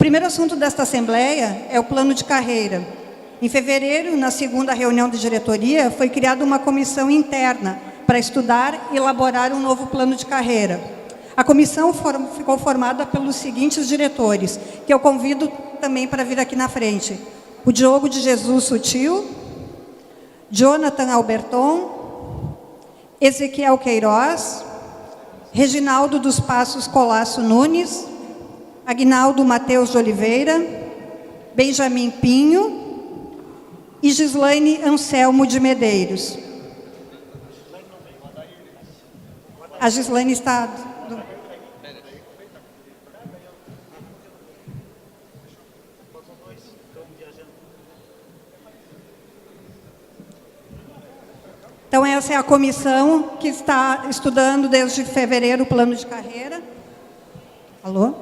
primeiro assunto desta Assembleia é o plano de carreira. Em fevereiro, na segunda reunião de diretoria, foi criada uma comissão interna para estudar e elaborar um novo plano de carreira. A comissão ficou formada pelos seguintes diretores, que eu convido também para vir aqui na frente. O Diogo de Jesus Sutil, Jonathan Alberton, Ezequiel Queiroz, Reginaldo dos Passos Colasso Nunes, Aguinaldo Mateus de Oliveira, Benjamin Pinho e Gislaine Anselmo de Medeiros. A Gislaine está... Então, essa é a comissão que está estudando desde fevereiro o plano de carreira. Alô?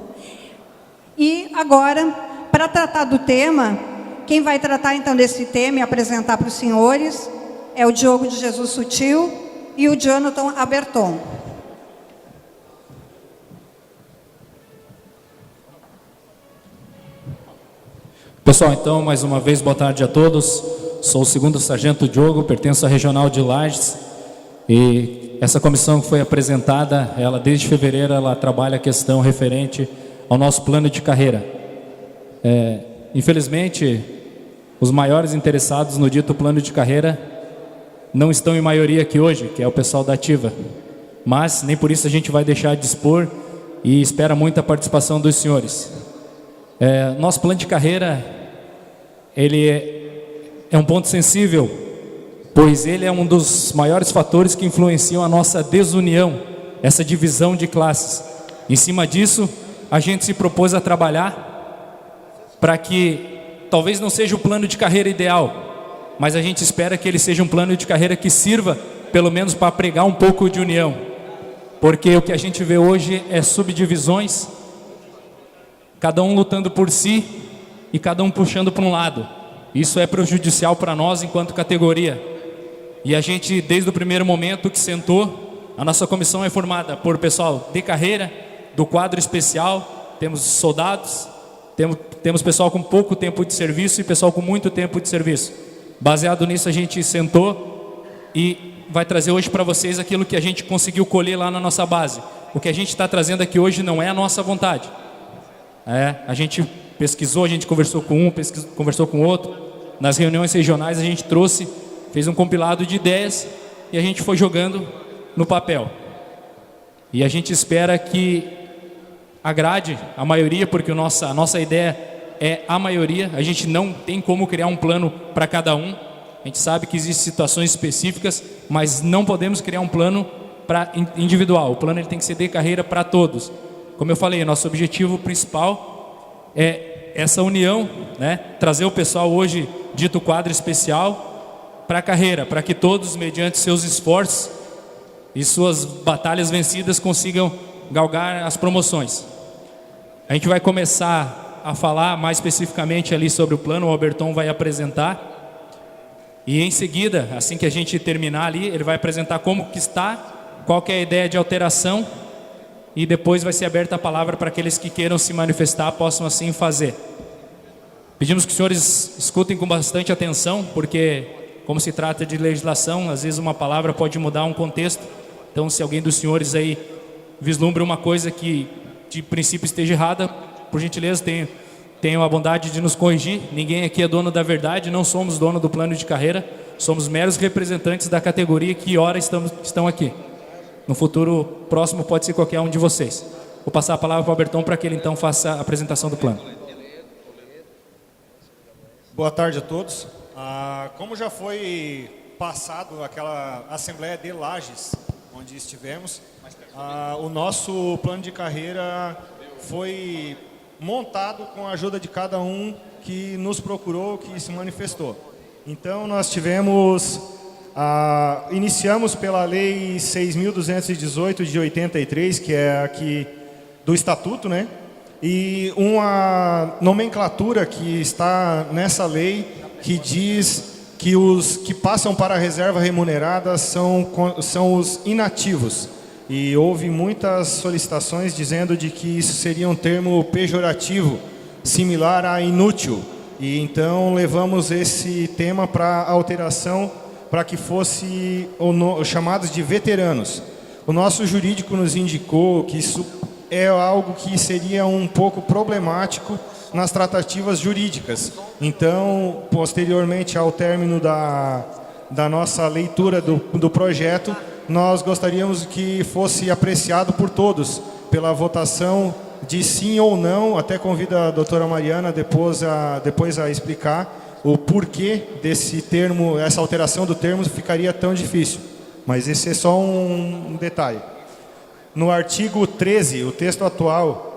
E agora, para tratar do tema, quem vai tratar então desse tema e apresentar para os senhores é o Diogo de Jesus Sutil e o Jonathan Alberton. Pessoal, então, mais uma vez, boa tarde a todos. Sou o segundo sargento Diogo, pertenço à Regional de Lages. E essa comissão que foi apresentada, ela desde fevereiro, ela trabalha a questão referente ao nosso plano de carreira. Infelizmente, os maiores interessados no dito plano de carreira não estão em maioria aqui hoje, que é o pessoal da Ativa. Mas nem por isso a gente vai deixar de expor e espera muito a participação dos senhores. Nosso plano de carreira, ele é um ponto sensível, pois ele é um dos maiores fatores que influenciam a nossa desunião, essa divisão de classes. Em cima disso, a gente se propôs a trabalhar para que talvez não seja o plano de carreira ideal, mas a gente espera que ele seja um plano de carreira que sirva, pelo menos, para pregar um pouco de união. Porque o que a gente vê hoje é subdivisões, cada um lutando por si e cada um puxando para um lado. Isso é prejudicial para nós enquanto categoria. E a gente, desde o primeiro momento que sentou, a nossa comissão é formada por pessoal de carreira, do quadro especial, temos soldados, temos pessoal com pouco tempo de serviço e pessoal com muito tempo de serviço. Baseado nisso, a gente sentou e vai trazer hoje para vocês aquilo que a gente conseguiu colher lá na nossa base. O que a gente está trazendo aqui hoje não é a nossa vontade. A gente pesquisou, a gente conversou com um, conversou com outro. Nas reuniões regionais a gente trouxe, fez um compilado de ideias e a gente foi jogando no papel. E a gente espera que agrade a maioria, porque a nossa ideia é a maioria. A gente não tem como criar um plano para cada um. A gente sabe que existem situações específicas, mas não podemos criar um plano para individual. O plano ele tem que ser de carreira para todos. Como eu falei, nosso objetivo principal é essa união, trazer o pessoal hoje, dito quadro especial, para a carreira, para que todos, mediante seus esforços e suas batalhas vencidas, consigam galgar as promoções. A gente vai começar a falar mais especificamente ali sobre o plano, o Alberton vai apresentar, e em seguida, assim que a gente terminar ali, ele vai apresentar como que está, qual que é a ideia de alteração, e depois vai ser aberta a palavra para aqueles que queiram se manifestar, possam assim fazer. Pedimos que os senhores escutem com bastante atenção, porque como se trata de legislação, às vezes uma palavra pode mudar um contexto. Então, se alguém dos senhores aí vislumbra uma coisa que de princípio esteja errada, por gentileza, tenham a bondade de nos corrigir. Ninguém aqui é dono da verdade, não somos dono do plano de carreira, somos meros representantes da categoria que ora estão aqui. No futuro próximo pode ser qualquer um de vocês. Vou passar a palavra para o Alberton para que ele então faça a apresentação do plano. Boa tarde a todos. Como já foi passado aquela Assembleia de Lages, onde estivemos, o nosso plano de carreira foi montado com a ajuda de cada um que nos procurou, que se manifestou. Então nós tivemos... iniciamos pela Lei 6.218 de 83, que é aqui do Estatuto, e uma nomenclatura que está nessa lei que diz que os que passam para a reserva remunerada são os inativos. E houve muitas solicitações dizendo de que isso seria um termo pejorativo similar a inútil. E então levamos esse tema para alteração para que fosse chamados de veteranos. O nosso jurídico nos indicou que isso é algo que seria um pouco problemático nas tratativas jurídicas. Então, posteriormente ao término da nossa leitura do projeto, nós gostaríamos que fosse apreciado por todos, pela votação de sim ou não. Até convido a doutora Mariana depois a explicar o porquê desse termo, essa alteração do termo ficaria tão difícil. Mas esse é só um detalhe. No artigo 13, o texto atual...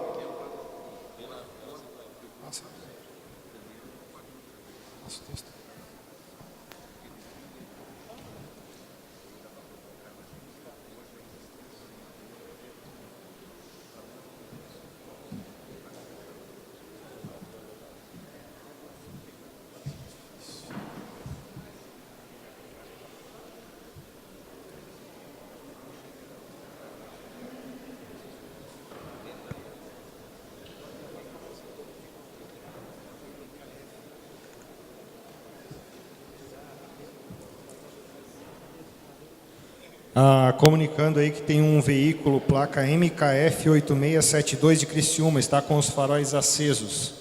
comunicando aí que tem um veículo, placa MKF 8672 de Criciúma, está com os faróis acesos.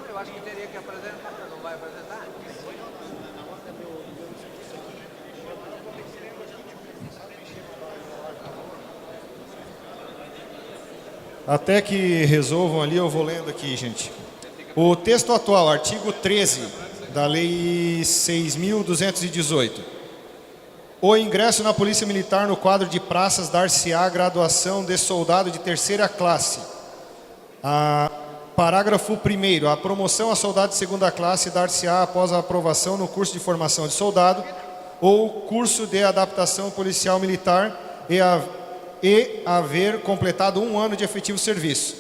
Eu acho que teria que apresentar, não vai apresentar? Até que resolvam ali, eu vou lendo aqui, gente. O texto atual, artigo 13 da Lei 6.218. O ingresso na Polícia Militar no quadro de praças dar-se-á graduação de soldado de terceira classe. Parágrafo 1º. A promoção a soldado de segunda classe dar-se-á após a aprovação no curso de formação de soldado ou curso de adaptação policial militar e haver completado 1 ano de efetivo serviço.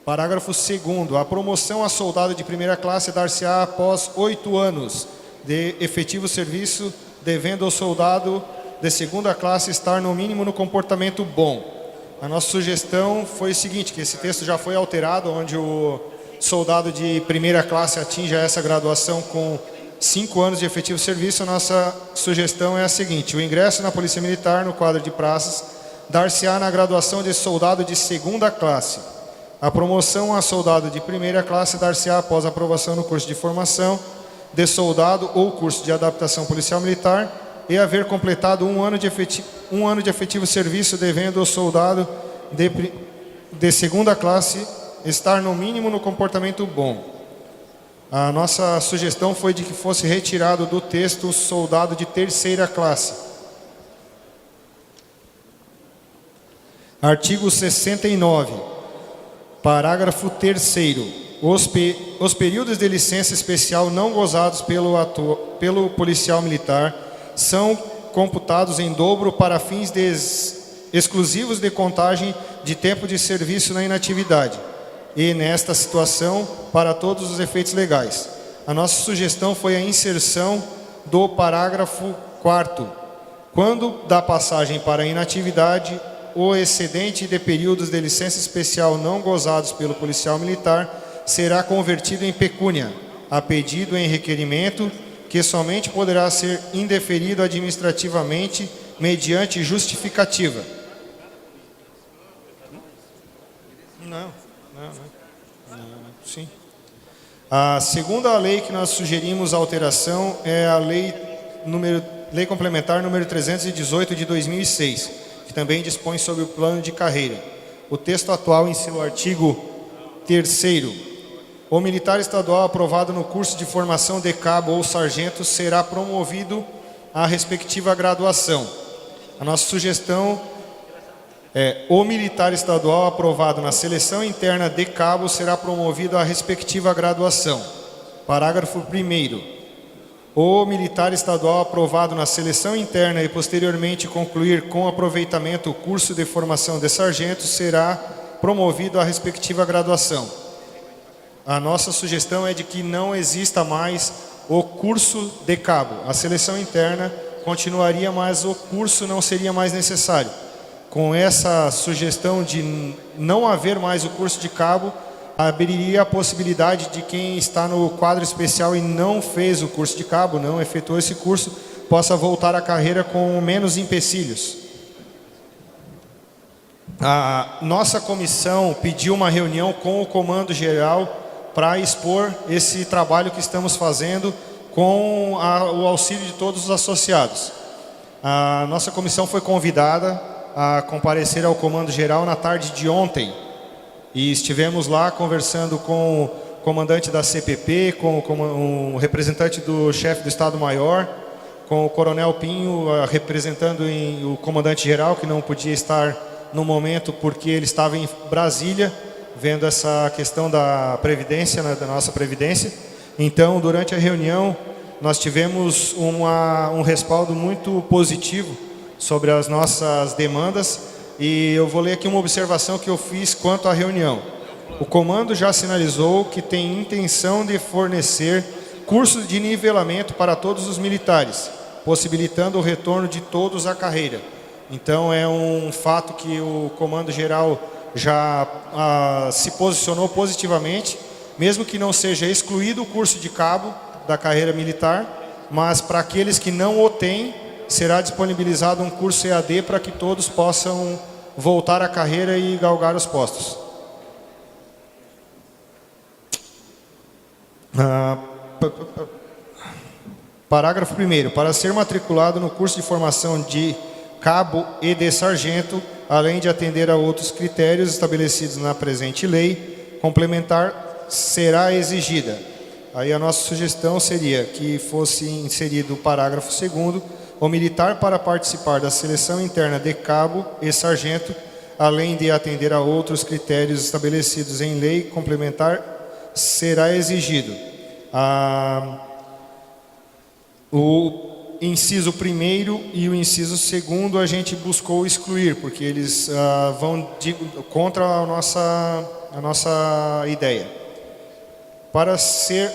Parágrafo 2º. A promoção a soldado de primeira classe dar-se-á após 8 anos de efetivo serviço, devendo o soldado de segunda classe estar no mínimo no comportamento bom. A nossa sugestão foi o seguinte, que esse texto já foi alterado, onde o soldado de primeira classe atinja essa graduação com 5 anos de efetivo serviço. A nossa sugestão é a seguinte: o ingresso na Polícia Militar no quadro de praças dar-se-á na graduação de soldado de segunda classe. A promoção a soldado de primeira classe dar-se-á após a aprovação no curso de formação de soldado ou curso de adaptação policial militar e haver completado 1 ano de efetivo serviço, devendo o soldado de segunda classe estar no mínimo no comportamento bom. A nossa sugestão foi de que fosse retirado do texto o soldado de terceira classe. Artigo 69, parágrafo 3º. Os períodos de licença especial não gozados pelo policial militar são computados em dobro para fins exclusivos de contagem de tempo de serviço na inatividade e, nesta situação, para todos os efeitos legais. A nossa sugestão foi a inserção do parágrafo 4º. Quando da passagem para a inatividade, o excedente de períodos de licença especial não gozados pelo policial militar será convertido em pecúnia, a pedido em requerimento, que somente poderá ser indeferido administrativamente mediante justificativa. Não. Sim. A segunda lei que nós sugerimos alteração é a lei complementar número 318 de 2006, que também dispõe sobre o plano de carreira. O texto atual, em seu artigo 3º, o militar estadual aprovado no curso de formação de cabo ou sargento será promovido à respectiva graduação. A nossa sugestão é: o militar estadual aprovado na seleção interna de cabo será promovido à respectiva graduação. Parágrafo 1º. O militar estadual aprovado na seleção interna e posteriormente concluir com aproveitamento o curso de formação de sargento será promovido à respectiva graduação. A nossa sugestão é de que não exista mais o curso de cabo. A seleção interna continuaria, mas o curso não seria mais necessário. Com essa sugestão de não haver mais o curso de cabo, abriria a possibilidade de quem está no quadro especial e não fez o curso de cabo, não efetuou esse curso, possa voltar à carreira com menos empecilhos. A nossa comissão pediu uma reunião com o Comando Geral para expor esse trabalho que estamos fazendo com o auxílio de todos os associados. A nossa comissão foi convidada a comparecer ao Comando Geral na tarde de ontem. E estivemos lá conversando com o comandante da CPP, com o representante do chefe do Estado-Maior, com o Coronel Pinho, representando o comandante-geral, que não podia estar no momento porque ele estava em Brasília, vendo essa questão da Previdência, né, da nossa Previdência. Então, durante a reunião, nós tivemos um respaldo muito positivo sobre as nossas demandas, e eu vou ler aqui uma observação que eu fiz quanto à reunião. O comando já sinalizou que tem intenção de fornecer cursos de nivelamento para todos os militares, possibilitando o retorno de todos à carreira. Então é um fato que o Comando Geral já se posicionou positivamente, mesmo que não seja excluído o curso de cabo da carreira militar, mas para aqueles que não o têm, será disponibilizado um curso EAD para que todos possam voltar à carreira e galgar os postos. Parágrafo 1º. Para ser matriculado no curso de formação de cabo e de sargento, além de atender a outros critérios estabelecidos na presente lei, complementar será exigida. Aí a nossa sugestão seria que fosse inserido o parágrafo 2º. O militar, para participar da seleção interna de cabo e sargento, além de atender a outros critérios estabelecidos em lei complementar, será exigido. O inciso 1º e o inciso 2º a gente buscou excluir, porque eles vão contra a nossa ideia. Para ser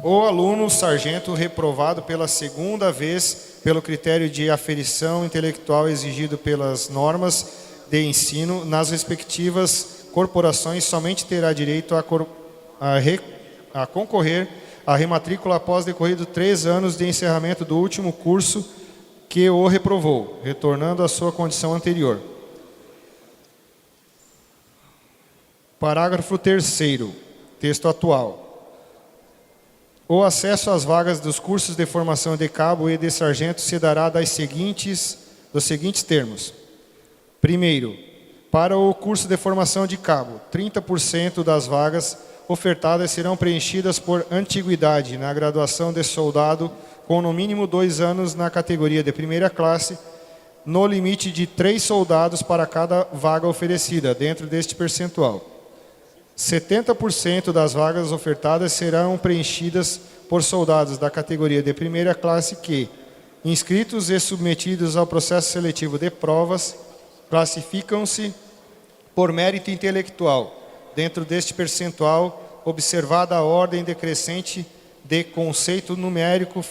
o aluno sargento reprovado pela segunda vez pelo critério de aferição intelectual exigido pelas normas de ensino nas respectivas corporações somente terá direito a concorrer à rematrícula após decorrido 3 anos de encerramento do último curso que o reprovou, retornando à sua condição anterior. Parágrafo 3º, texto atual. O acesso às vagas dos cursos de formação de cabo e de sargento se dará dos seguintes termos. Primeiro, para o curso de formação de cabo, 30% das vagas ofertadas serão preenchidas por antiguidade na graduação de soldado com no mínimo 2 anos na categoria de primeira classe, no limite de 3 soldados para cada vaga oferecida, dentro deste percentual. 70% das vagas ofertadas serão preenchidas por soldados da categoria de primeira classe que, inscritos e submetidos ao processo seletivo de provas, classificam-se por mérito intelectual, dentro deste percentual, observada a ordem decrescente de conceito numérico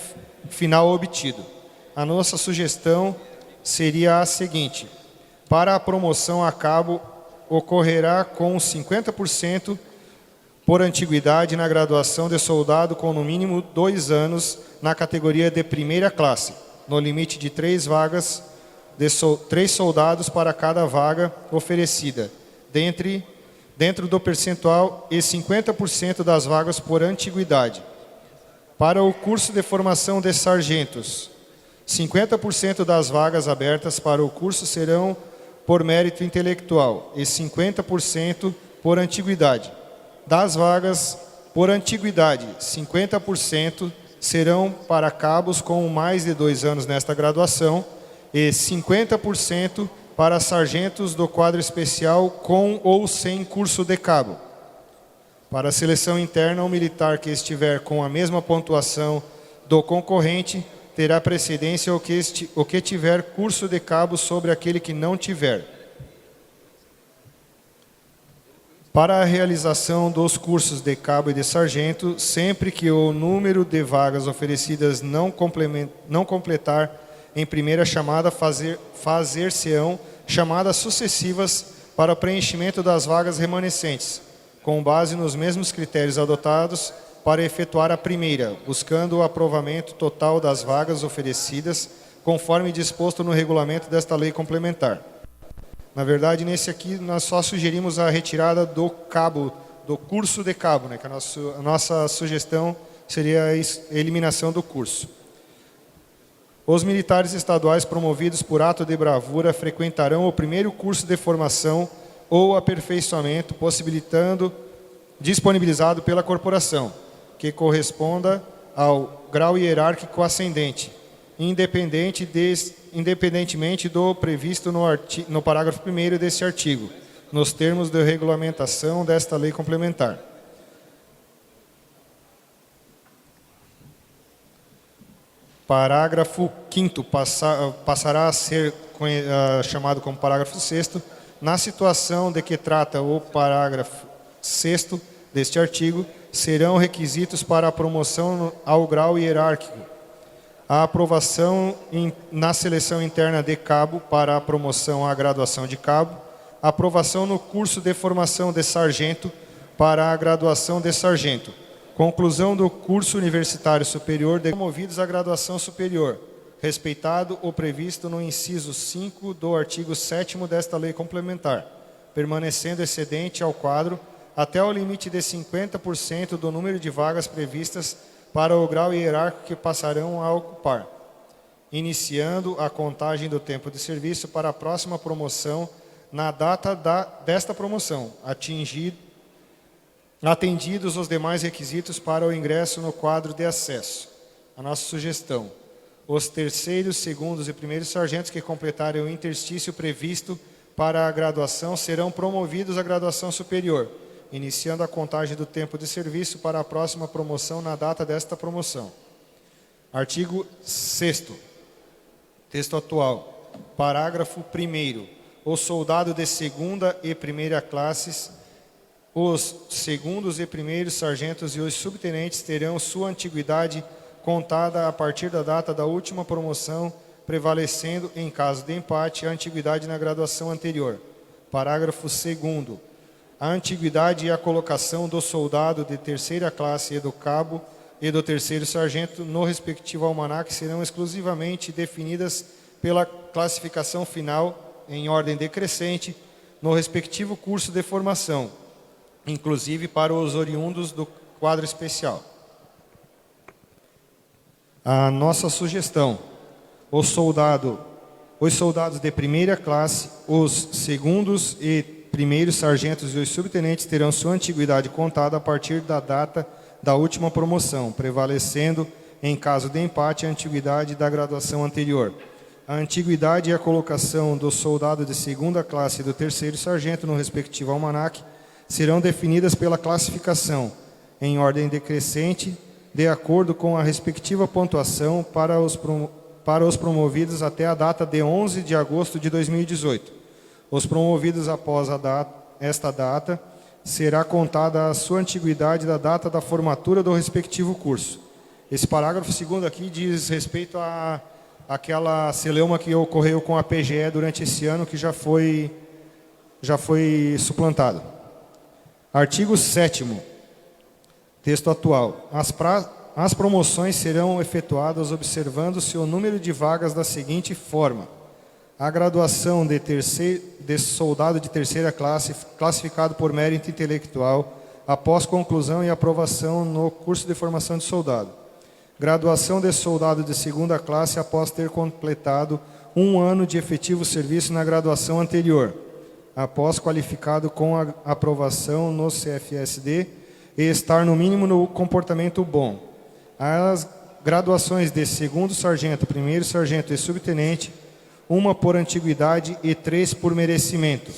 final obtido. A nossa sugestão seria a seguinte: para a promoção a cabo, ocorrerá com 50% por antiguidade na graduação de soldado com no mínimo 2 anos na categoria de primeira classe, no limite de 3 vagas de 3 soldados para cada vaga oferecida, dentre dentro do percentual e 50% das vagas por antiguidade. Para o curso de formação de sargentos, 50% das vagas abertas para o curso serão por mérito intelectual e 50% por antiguidade. Das vagas por antiguidade, 50% serão para cabos com mais de 2 anos nesta graduação e 50% para sargentos do quadro especial com ou sem curso de cabo. Para a seleção interna, o militar que estiver com a mesma pontuação do concorrente terá precedência o que tiver curso de cabo sobre aquele que não tiver. Para a realização dos cursos de cabo e de sargento, sempre que o número de vagas oferecidas não completar em primeira chamada, fazer-se-ão chamadas sucessivas para o preenchimento das vagas remanescentes, com base nos mesmos critérios adotados para efetuar a primeira, buscando o aprovamento total das vagas oferecidas, conforme disposto no regulamento desta lei complementar. Na verdade, nesse aqui, nós só sugerimos a retirada do cabo, do curso de cabo, né? Que a nossa sugestão seria a eliminação do curso. Os militares estaduais promovidos por ato de bravura frequentarão o primeiro curso de formação ou aperfeiçoamento disponibilizado pela corporação, que corresponda ao grau hierárquico ascendente, independentemente do previsto no parágrafo 1º deste artigo, nos termos de regulamentação desta lei complementar. Parágrafo 5º passará a ser chamado como parágrafo 6º, na situação de que trata o parágrafo 6º deste artigo, serão requisitos para a promoção ao grau hierárquico: a aprovação na seleção interna de cabo para a promoção à graduação de cabo, a aprovação no curso de formação de sargento para a graduação de sargento, conclusão do curso universitário superior de promovidos à graduação superior, respeitado o previsto no inciso 5 do artigo 7º desta lei complementar, permanecendo excedente ao quadro até o limite de 50% do número de vagas previstas para o grau hierárquico que passarão a ocupar, iniciando a contagem do tempo de serviço para a próxima promoção na data desta promoção, atendidos os demais requisitos para o ingresso no quadro de acesso. A nossa sugestão: os terceiros, segundos e primeiros sargentos que completarem o interstício previsto para a graduação serão promovidos à graduação superior, iniciando a contagem do tempo de serviço para a próxima promoção na data desta promoção. Artigo 6º. Texto atual. Parágrafo 1º. O soldado de segunda e primeira classes, os segundos e primeiros sargentos e os subtenentes terão sua antiguidade contada a partir da data da última promoção, prevalecendo, em caso de empate, a antiguidade na graduação anterior. Parágrafo 2º. A antiguidade e a colocação do soldado de terceira classe e do cabo e do terceiro sargento no respectivo almanaque serão exclusivamente definidas pela classificação final, em ordem decrescente, no respectivo curso de formação, inclusive para os oriundos do quadro especial. A nossa sugestão: os soldados de primeira classe, os segundos e primeiros sargentos e os subtenentes terão sua antiguidade contada a partir da data da última promoção, prevalecendo, em caso de empate, a antiguidade da graduação anterior. A antiguidade e a colocação do soldado de segunda classe e do terceiro sargento no respectivo almanaque serão definidas pela classificação, em ordem decrescente, de acordo com a respectiva pontuação para os promovidos até a data de 11 de agosto de 2018. Os promovidos após esta data, será contada a sua antiguidade da data da formatura do respectivo curso. Esse parágrafo 2º aqui diz respeito àquela celeuma que ocorreu com a PGE durante esse ano, que já foi suplantado. Artigo 7º. Texto atual. As promoções serão efetuadas observando-se o número de vagas da seguinte forma: A graduação de soldado de terceira classe, classificado por mérito intelectual, após conclusão e aprovação no curso de formação de soldado. Graduação de soldado de segunda classe após ter completado 1 ano de efetivo serviço na graduação anterior, após qualificado com a aprovação no CFSD e estar no mínimo no comportamento bom. As graduações de segundo sargento, primeiro sargento e subtenente, 1 por antiguidade e 3 por merecimento.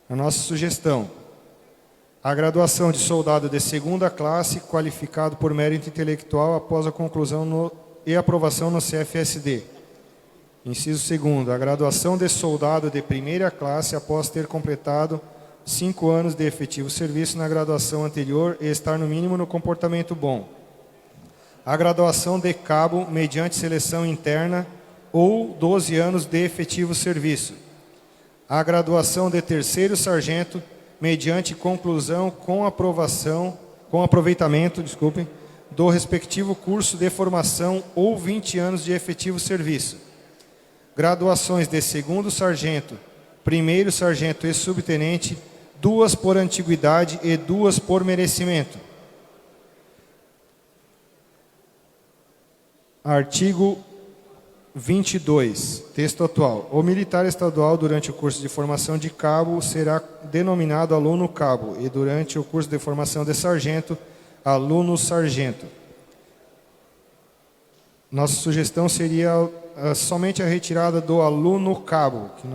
A nossa sugestão: a graduação de soldado de segunda classe, qualificado por mérito intelectual após a conclusão e aprovação no CFSD. Inciso 2º, a graduação de soldado de primeira classe após ter completado 5 anos de efetivo serviço na graduação anterior e estar no mínimo no comportamento bom. A graduação de cabo mediante seleção interna ou 12 anos de efetivo serviço. A graduação de terceiro sargento mediante conclusão com aproveitamento, do respectivo curso de formação ou 20 anos de efetivo serviço. Graduações de segundo sargento, primeiro sargento e subtenente, 2 por antiguidade e 2 por merecimento. Artigo 22, texto atual. O militar estadual, durante o curso de formação de cabo, será denominado aluno cabo e, durante o curso de formação de sargento, aluno sargento. Nossa sugestão seria somente a retirada do aluno cabo, que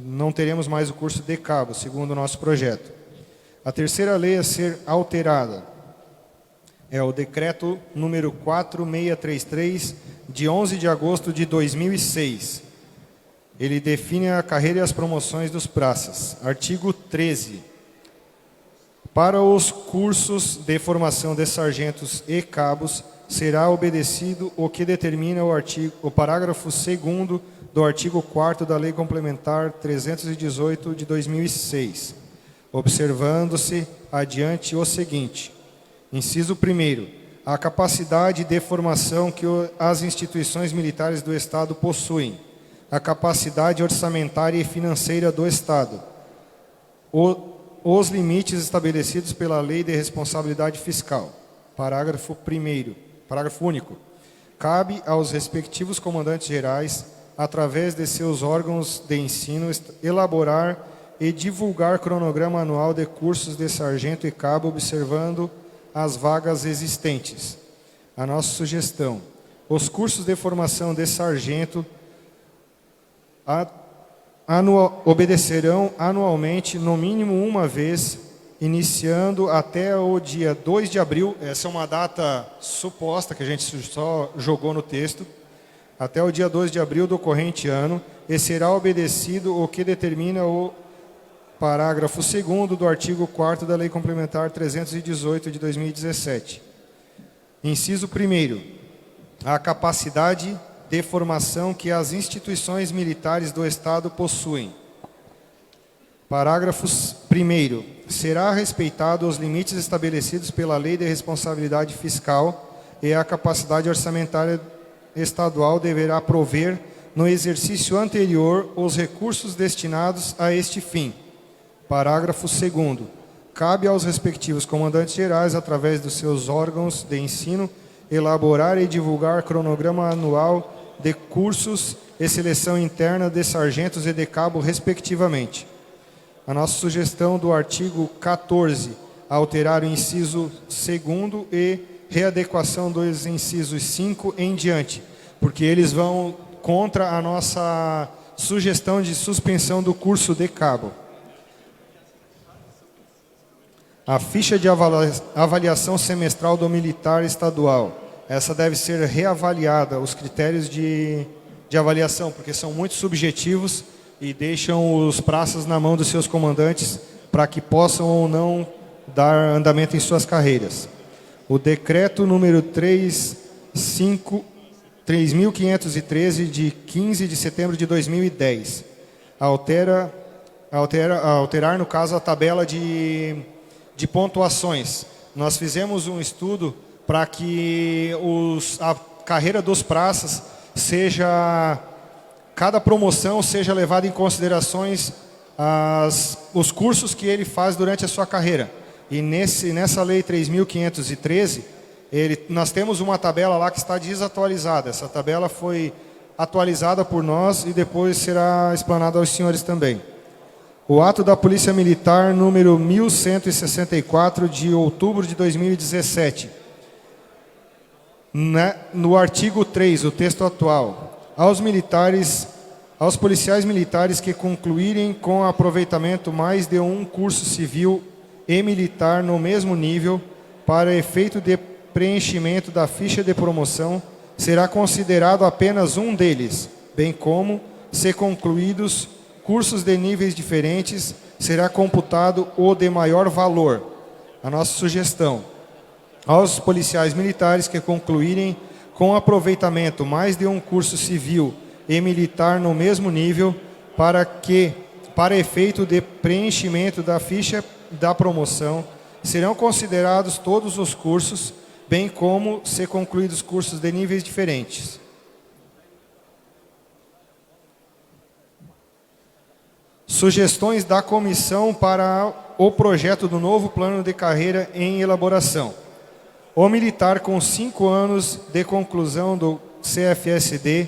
não teremos mais o curso de cabo, segundo o nosso projeto. A terceira lei a ser alterada é o decreto número 4633, de 11 de agosto de 2006. Ele define a carreira e as promoções dos praças. Artigo 13. Para os cursos de formação de sargentos e cabos, será obedecido o que determina o parágrafo 2º do artigo 4º da Lei Complementar 318 de 2006, observando-se adiante o seguinte: inciso 1º, a capacidade de formação que as instituições militares do Estado possuem, a capacidade orçamentária e financeira do Estado, os limites estabelecidos pela Lei de Responsabilidade Fiscal. Parágrafo 1º. Parágrafo único. Cabe aos respectivos comandantes gerais, através de seus órgãos de ensino, elaborar e divulgar cronograma anual de cursos de sargento e cabo, observando as vagas existentes. A nossa sugestão: os cursos de formação de sargento obedecerão anualmente, no mínimo uma vez, iniciando até o dia 2 de abril, essa é uma data suposta que a gente só jogou no texto, até o dia 2 de abril do corrente ano, e será obedecido o que determina o parágrafo 2º do artigo 4º da Lei Complementar 318 de 2017. Inciso 1º, a capacidade de formação que as instituições militares do Estado possuem. Parágrafo 1º, será respeitado os limites estabelecidos pela Lei de Responsabilidade Fiscal e a capacidade orçamentária estadual deverá prover, no exercício anterior, os recursos destinados a este fim. Parágrafo 2º, cabe aos respectivos comandantes gerais, através dos seus órgãos de ensino, elaborar e divulgar cronograma anual de cursos e seleção interna de sargentos e de cabo, respectivamente. A nossa sugestão do artigo 14, alterar o inciso 2º e readequação dos incisos 5 em diante, porque eles vão contra a nossa sugestão de suspensão do curso de cabo. A ficha de avaliação semestral do militar estadual. Essa deve ser reavaliada, os critérios de avaliação, porque são muito subjetivos e deixam os praças na mão dos seus comandantes para que possam ou não dar andamento em suas carreiras. O decreto número 3.513, de 15 de setembro de 2010, alterar, no caso, a tabela de pontuações. Nós fizemos um estudo para que a carreira dos praças seja cada promoção seja levada em considerações os cursos que ele faz durante a sua carreira. E nessa Lei 3.513, nós temos uma tabela lá que está desatualizada. Essa tabela foi atualizada por nós e depois será explanada aos senhores também. O ato da Polícia Militar número 1164 de outubro de 2017. No artigo 3, o texto atual, aos policiais militares que concluírem com aproveitamento mais de um curso civil e militar no mesmo nível, para efeito de preenchimento da ficha de promoção, será considerado apenas um deles, bem como, se concluídos cursos de níveis diferentes, será computado o de maior valor. A nossa sugestão: aos policiais militares que concluírem com aproveitamento mais de um curso civil e militar no mesmo nível, para efeito de preenchimento da ficha da promoção, serão considerados todos os cursos, bem como se concluídos cursos de níveis diferentes. Sugestões da comissão para o projeto do novo plano de carreira em elaboração. O militar com 5 anos de conclusão do CFSD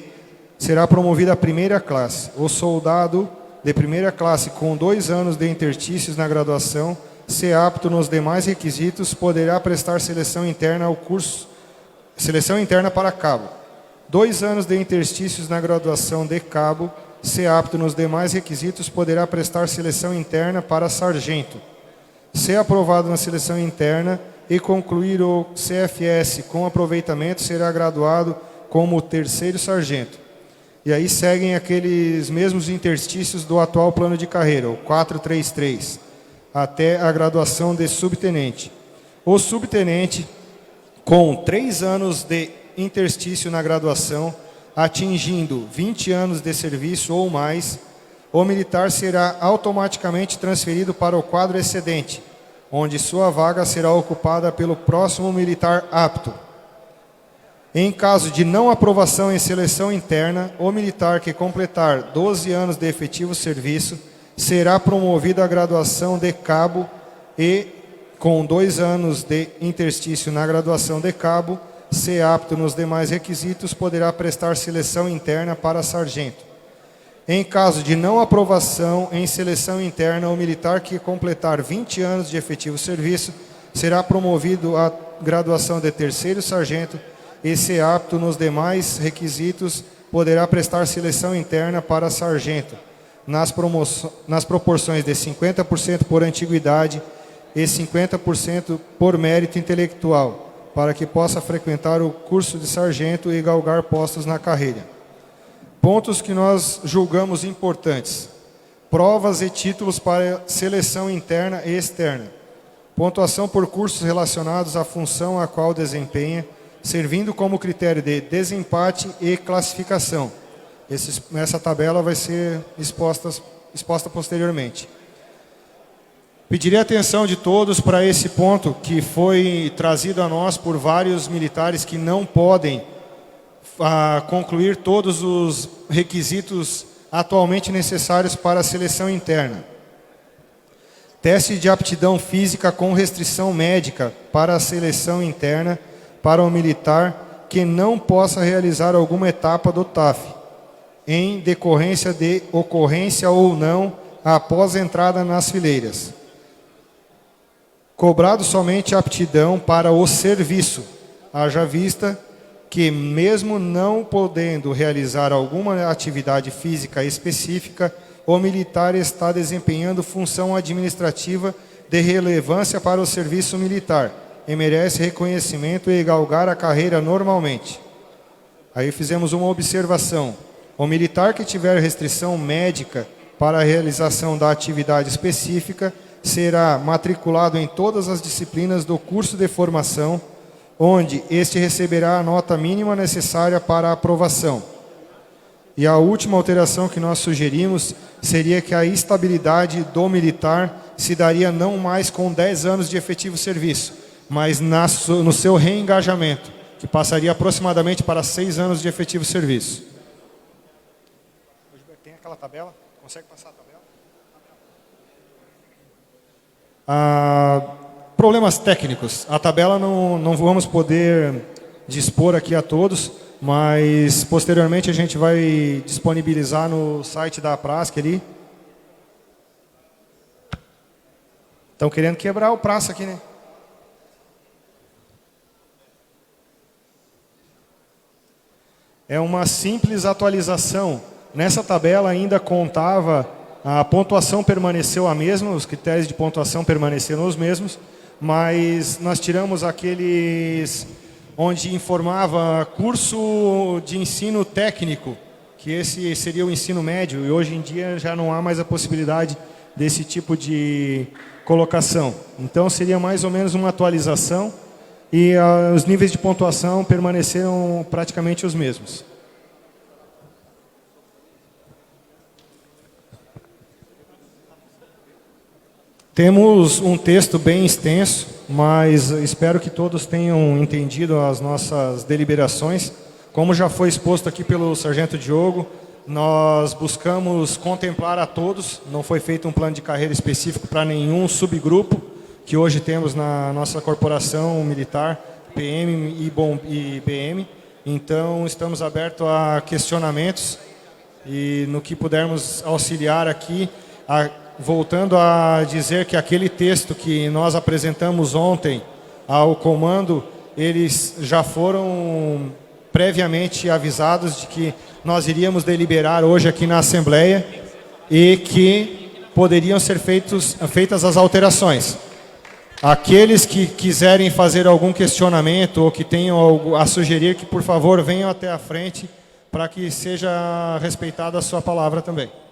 será promovido à primeira classe. O soldado de primeira classe com 2 anos de interstícios na graduação, se apto nos demais requisitos, poderá prestar seleção interna para cabo. 2 anos de interstícios na graduação de cabo, se apto nos demais requisitos, poderá prestar seleção interna para sargento. Se aprovado na seleção interna e concluir o CFS com aproveitamento, será graduado como terceiro sargento. E aí seguem aqueles mesmos interstícios do atual plano de carreira, o 433, até a graduação de subtenente. O subtenente, com 3 anos de interstício na graduação, atingindo 20 anos de serviço ou mais, o militar será automaticamente transferido para o quadro excedente, onde sua vaga será ocupada pelo próximo militar apto. Em caso de não aprovação em seleção interna, o militar que completar 12 anos de efetivo serviço será promovido à graduação de cabo e, com 2 anos de interstício na graduação de cabo, se apto nos demais requisitos, poderá prestar seleção interna para sargento. Em caso de não aprovação em seleção interna, o militar que completar 20 anos de efetivo serviço será promovido à graduação de terceiro sargento e, se apto nos demais requisitos, poderá prestar seleção interna para sargento, nas proporções de 50% por antiguidade e 50% por mérito intelectual, para que possa frequentar o curso de sargento e galgar postos na carreira. Pontos que nós julgamos importantes: provas e títulos para seleção interna e externa, pontuação por cursos relacionados à função a qual desempenha, servindo como critério de desempate e classificação. Essa tabela vai ser exposta posteriormente. Pediria a atenção de todos para esse ponto que foi trazido a nós por vários militares que não podem concluir todos os requisitos atualmente necessários para a seleção interna. Teste de aptidão física com restrição médica para a seleção interna para o militar que não possa realizar alguma etapa do TAF, em decorrência de ocorrência ou não após a entrada nas fileiras. Cobrado somente a aptidão para o serviço, haja vista que, mesmo não podendo realizar alguma atividade física específica, o militar está desempenhando função administrativa de relevância para o serviço militar e merece reconhecimento e galgar a carreira normalmente. Aí fizemos uma observação: o militar que tiver restrição médica para a realização da atividade específica será matriculado em todas as disciplinas do curso de formação, onde este receberá a nota mínima necessária para a aprovação. E a última alteração que nós sugerimos seria que a estabilidade do militar se daria não mais com 10 anos de efetivo serviço, mas no seu reengajamento, que passaria aproximadamente para 6 anos de efetivo serviço. aquela tabela? Consegue passar a tabela? Problemas técnicos. A tabela não vamos poder dispor aqui a todos, mas posteriormente a gente vai disponibilizar no site da Prasc ali. Estão querendo quebrar o praça aqui, né? É uma simples atualização. Nessa tabela ainda contava, a pontuação permaneceu a mesma, os critérios de pontuação permaneceram os mesmos, mas nós tiramos aqueles onde informava curso de ensino técnico, que esse seria o ensino médio, e hoje em dia já não há mais a possibilidade desse tipo de colocação. Então seria mais ou menos uma atualização e os níveis de pontuação permaneceram praticamente os mesmos. Temos um texto bem extenso, mas espero que todos tenham entendido as nossas deliberações. Como já foi exposto aqui pelo Sargento Diogo, nós buscamos contemplar a todos, não foi feito um plano de carreira específico para nenhum subgrupo que hoje temos na nossa corporação militar, PM e BM. Então, estamos abertos a questionamentos e no que pudermos auxiliar aqui, voltando a dizer que aquele texto que nós apresentamos ontem ao comando, eles já foram previamente avisados de que nós iríamos deliberar hoje aqui na Assembleia e que poderiam ser feitas as alterações. Aqueles que quiserem fazer algum questionamento ou que tenham algo a sugerir, que por favor venham até a frente para que seja respeitada a sua palavra também.